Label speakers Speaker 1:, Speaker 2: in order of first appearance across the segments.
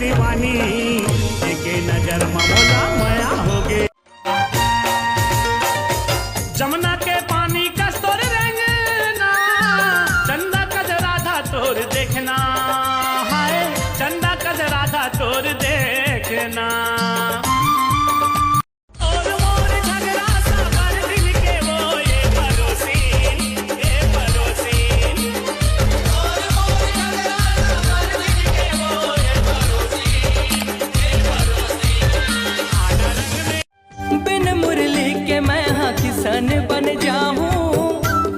Speaker 1: दीवानी एक नजर ममोला मया होगे। जमुना के पानी का तोर रंगना चंदा कज राधा तोर देखना हाय चंदा कज राधा तोर देखना।
Speaker 2: किसान बन जाऊं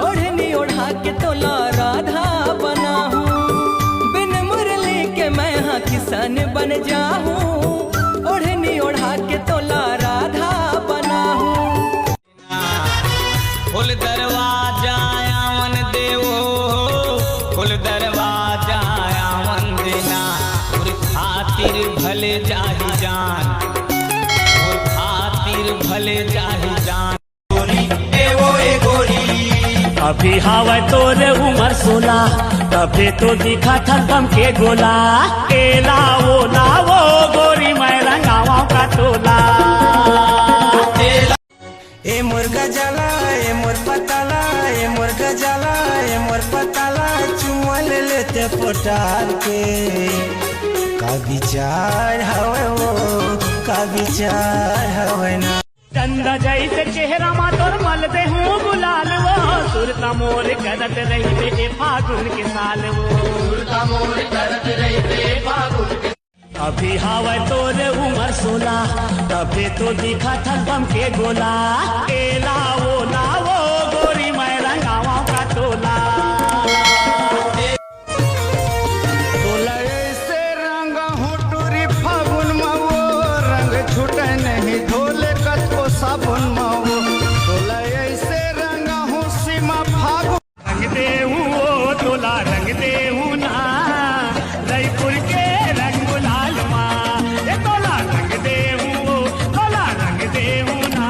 Speaker 2: ओढ़नी ओढ़ा के तोला राधा बना हूँ। बिन मुरली के मैं हाँ किसान बन जाऊं ओढ़नी ओढ़ा के तोला राधा बना हूँ।
Speaker 3: फुल दरवाजा आवन देवो फुल दरवाजा आवन देना और खातिर भले जाहि जान और खातिर भले जाहि जान।
Speaker 1: अभी हवा तोरे उमर 16 तबे तो दिखा था दम के गोला एला वो ना वो गोरी मैं रंगावा का तोला।
Speaker 2: ए मुर्गा जाला ए मोर पताला ए मुर्गा जाला ए मोर पताला चुमा ले लेते पोटार के का विचार हवे वो का विचार हवे ना।
Speaker 1: चंदा जैसे चेहरा मा तोर मल दे हूँ गुलाल वो सुरता मोर करत रही बे फागुन के साल वो सुरता मोर करत रही बे फागुन के। अभी हवा तोरे उमर 16 तबे तो दिखा था दम के गोला एला वो ना वो गोरी मैं रंगावा का तोला।
Speaker 2: तोला ऐसे रंग हो टूरी फागुन में वो रंग छूटे नहीं धोले कतो साबुन माओ तोला ऐसे रंग हो सीमा फागुन।
Speaker 1: रंग दे वो तोला रंग दे ना जयपुर के रंग गुलाल माँ ये तोला रंग दे वो तोला रंग दे ना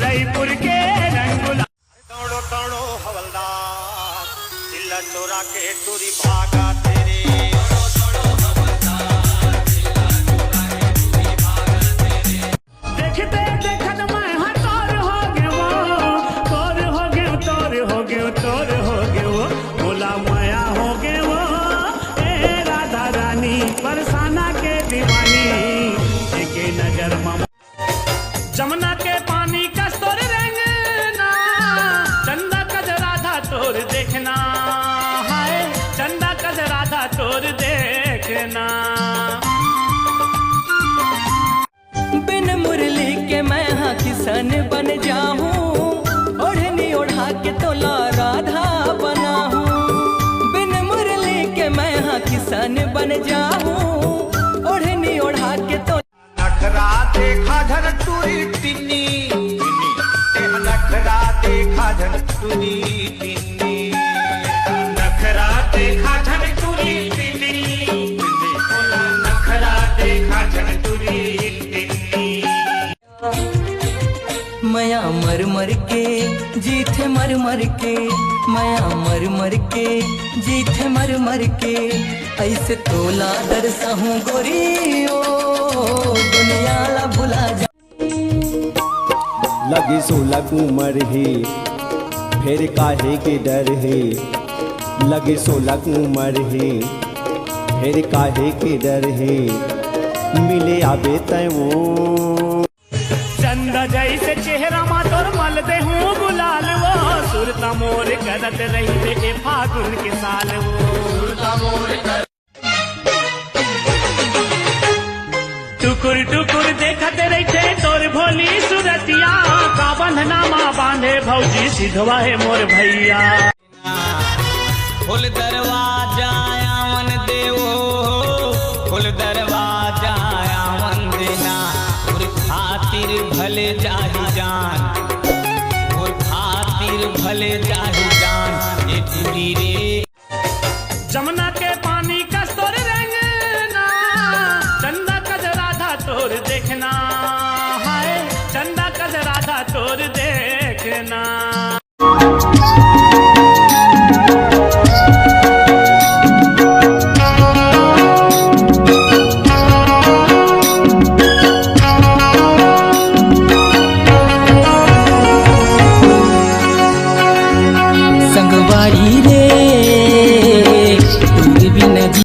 Speaker 1: जयपुर के रंग गुलाल।
Speaker 4: तोड़ो तोड़ो हवलदार दिल चोरा के टूरी भागा तेरे
Speaker 1: देखते देखत मैं हाँ तोर हो गए वो तोर हो गए तोर हो गए तोर हो गए वो बोला माया हो गए वो ए राधा रानी बरसाना के दीवानी एक नजर मम। जमुना के पानी का तोर रंगना चंदा कज राधा तोर देखना हाय चंदा कज राधा तोर देखना।
Speaker 2: बिन मुरली के मैं हाँ किसान बन जाऊं ओढ़नी ओढ़ा के तोला राधा बना हूँ। बिन मुरली के मैं हाँ किसान बन जाऊं ओढ़नी ओढ़ा के तोला।
Speaker 4: नखरा देखा झन टूरी टिन्नी नखरा देखा झन टूरी टिन्नी नखरा देखा झन टूरी टिन्नी नखरा देखा झन टूरी टिन्नी।
Speaker 2: मया मर मर के जीथे मर मर के मया मर मर के जीथे मर मर के ऐसे तोला दरसहूं गोरी ओ दुनिया ला भुला जा।
Speaker 5: लगी 16 उमर है फिर काहे के डर है लगी 16 उमर है फिर काहे के डर है मिले आबे तय वो।
Speaker 1: चंदा जैसे चेहरा मा तोर मल दे हूँ गुलाल वो सुरता मोर करत रही बे फागुन के साल वो सुरता मोर कर। टुकुर टुकुर देखत रहे तोर भोली सुरतिया का बंधनामा बांधे भौजी सिधवा है मोर भैया।
Speaker 3: फुल दरवाजा आवन देवो फुल दरवाजा आवन देना और खातिर भले जाहि जान और खातिर भले जाहि जान। ये टूरी रे
Speaker 1: जमुना के पानी का तोर रंगना चंदा कज राधा तोर देखना हाय चंदा कज राधा तोर देखना।